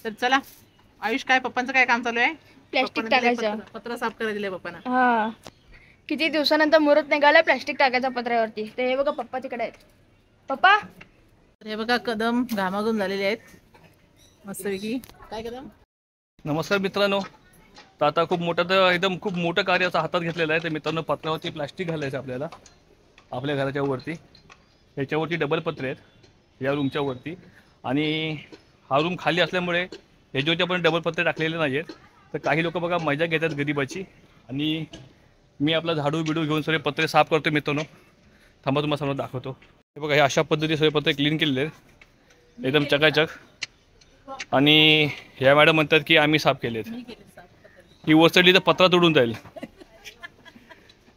तर चला आयुष काय पप्पांचं काय काम चालू आहे? प्लास्टिक टाकायचं. पत्र साफ करायला दिले पप्पांना. हा किती दिवसानंतर मुहूर्त निघालाय प्लास्टिक टाकायचा पत्र्यावरती. ते हे बघा पप्पा तिकडे आहेत. पप्पा हे बघा कदम घामाघूम झालेले आहेत मस्तपैकी. काय कदम? नमस्कार मित्रांनो. तर आता खूप मोठं कार्य असं हातात घेतलेलं आहे. तर मित्रांनो पत्र्यावरती प्लास्टिक घालायचं आपल्याला आपल्या घराच्या वरती. ह्याच्यावरती डबल पत्रे आहेत या रूमच्या वरती आणि हा रूम खाली असल्यामुळे ह्याच्यावरती आपण डबल पत्रे टाकलेले नाही आहेत. तर काही लोक बघा मजा घेतात गरिबाची आणि मी आपला झाडू बिडू घेऊन सगळे पत्रे साफ करतो मित्रांनो. थांबा तुम्हाला समोर दाखवतो. हे बघा हे अशा पद्धतीने सगळे पत्रे क्लीन केलेले आहेत एकदम चकाचक. आणि ह्या मॅडम म्हणतात की आम्ही साफ केलेत. ही वरचढली तर पत्रा तोडून जाईल.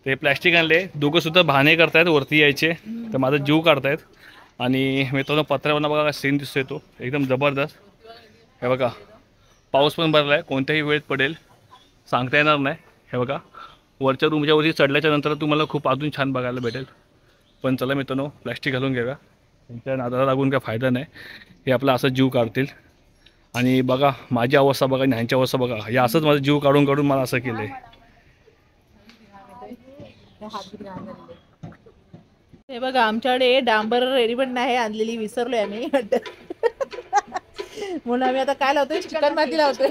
ते प्लॅस्टिक आणले दोघं सुद्धा बहाणे करतायत वरती यायचे तर माझा जीव काढतायत. आणि मित्रांनो पत्र्यावरनं बघा सीन दिसतोय तो एकदम जबरदस्त. हे बघा पाऊस पण भरला आहे कोणत्याही वेळेत पडेल सांगता येणार नाही. हे बघा वरच्या रूमच्या वरती चढल्याच्या नंतर तुम्हाला खूप अजून छान बघायला भेटेल. पण चला मित्रांनो प्लॅस्टिक घालून घ्याव्या. त्यांच्या नादाला लागून काय फायदा नाही. हे आपला असं जीव काढतील. आणि बघा माझी अवस्था बघा आणि ह्यांची अवस्था बघा. हे असंच माझा जीव काढून काढून मला असं केलं आहे. हे बघा आमच्याकडे डांबर रेडीमेड नाही आणलेली विसरलोय आम्ही. म्हणून आम्ही आता काय लावतोय चिकन माती लावतोय.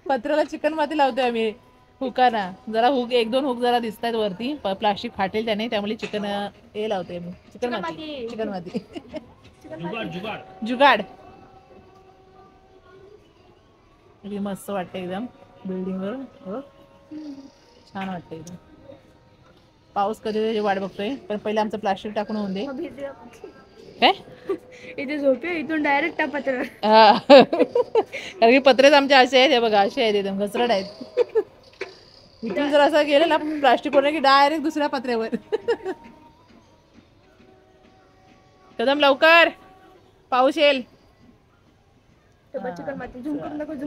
पत्र्याला चिकन माती लावतोय आम्ही हुकाना. जरा हुक एक दोन हुक जरा दिसत आहेत वरती प्लास्टिक फाटेल त्याने त्यामुळे चिकन हे लावतोय मी चिकन माती. जुगाड मस्त वाटतं एकदम बिल्डिंग वर. हो छान वाटतं एकदम. पाऊस कधी त्याची वाट बघतोय पण पहिले आमचं प्लास्टिक टाकून होऊन दे. काय इथे झोपे इथून डायरेक्ट त्या पत्र. कारण की पत्रेच आमचे असे आहेत. हे बघा असे आहेत एकदम घसरट आहेत. इथून जर असं गेलं ना प्लास्टिक वर की डायरेक्ट दुसऱ्या पत्र्यावर. कदम लवकर पाऊस येईल. चिकन माती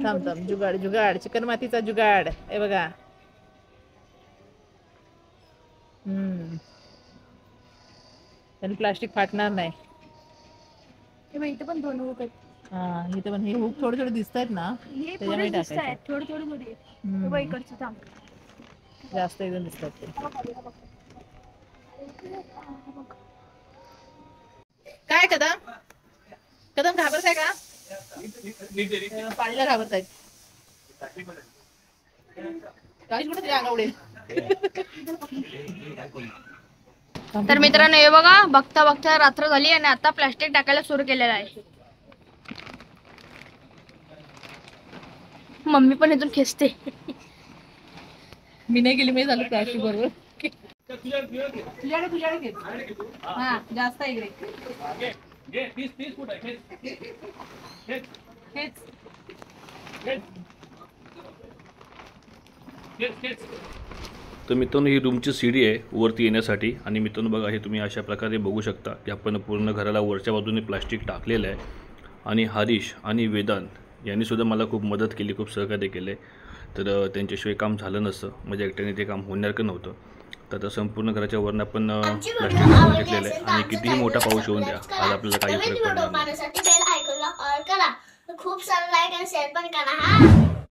थांब जुगाड जुगाड चिकन मातीचा जुगाड. हे बघा आणि प्लास्टिक फाटणार नाही. इथे पण दोन हुक आहेत. हा इथे पण हे हुक थोडे थोडे दिसत आहेत ना त्याच्यामुळे टाकायचं. थोडे इकडचे थांब जास्त एकदम दिसतात ते. काय कदम कदम घाबरताय का? पाणीला घाबरतायत. काही कुठे अंगावडे. तर मित्रांनो हे बघा बघता बघता रात्र झाली आणि आता प्लास्टिक टाकायला सुरू केलेलं आहे. मम्मी पण इथून खेचते. मी नाही गेली मी झालं प्लास्टिक बरोबर. तुझ्याकडे हा जास्त इकडे. तर मित्रांनो ही रूमची सीडी आहे वरती येण्यासाठी. आणि मित्रांनो बघा हे तुम्ही अशा प्रकारे बघू शकता की आपण पूर्ण घराला वरच्या बाजूने प्लास्टिक टाकलेलं आहे. आणि हरीश आणि वेदांत यांनी सुद्धा मला खूप मदत केली खूप सहकार्य केले. तर त्यांच्याशिवाय काम झालं नसतं म्हणजे एकट्याने ते काम होण्यासारखं नव्हतं. तर आता संपूर्ण घराच्या वरनं आपण प्लास्टिक टाकून घेतलेलं आहे. आणि कितीही मोठा पाऊस येऊन द्या आज आपल्याला काही फरक पडणार नाही. खूप सारा लाईक आणि शेअर पण करा हा.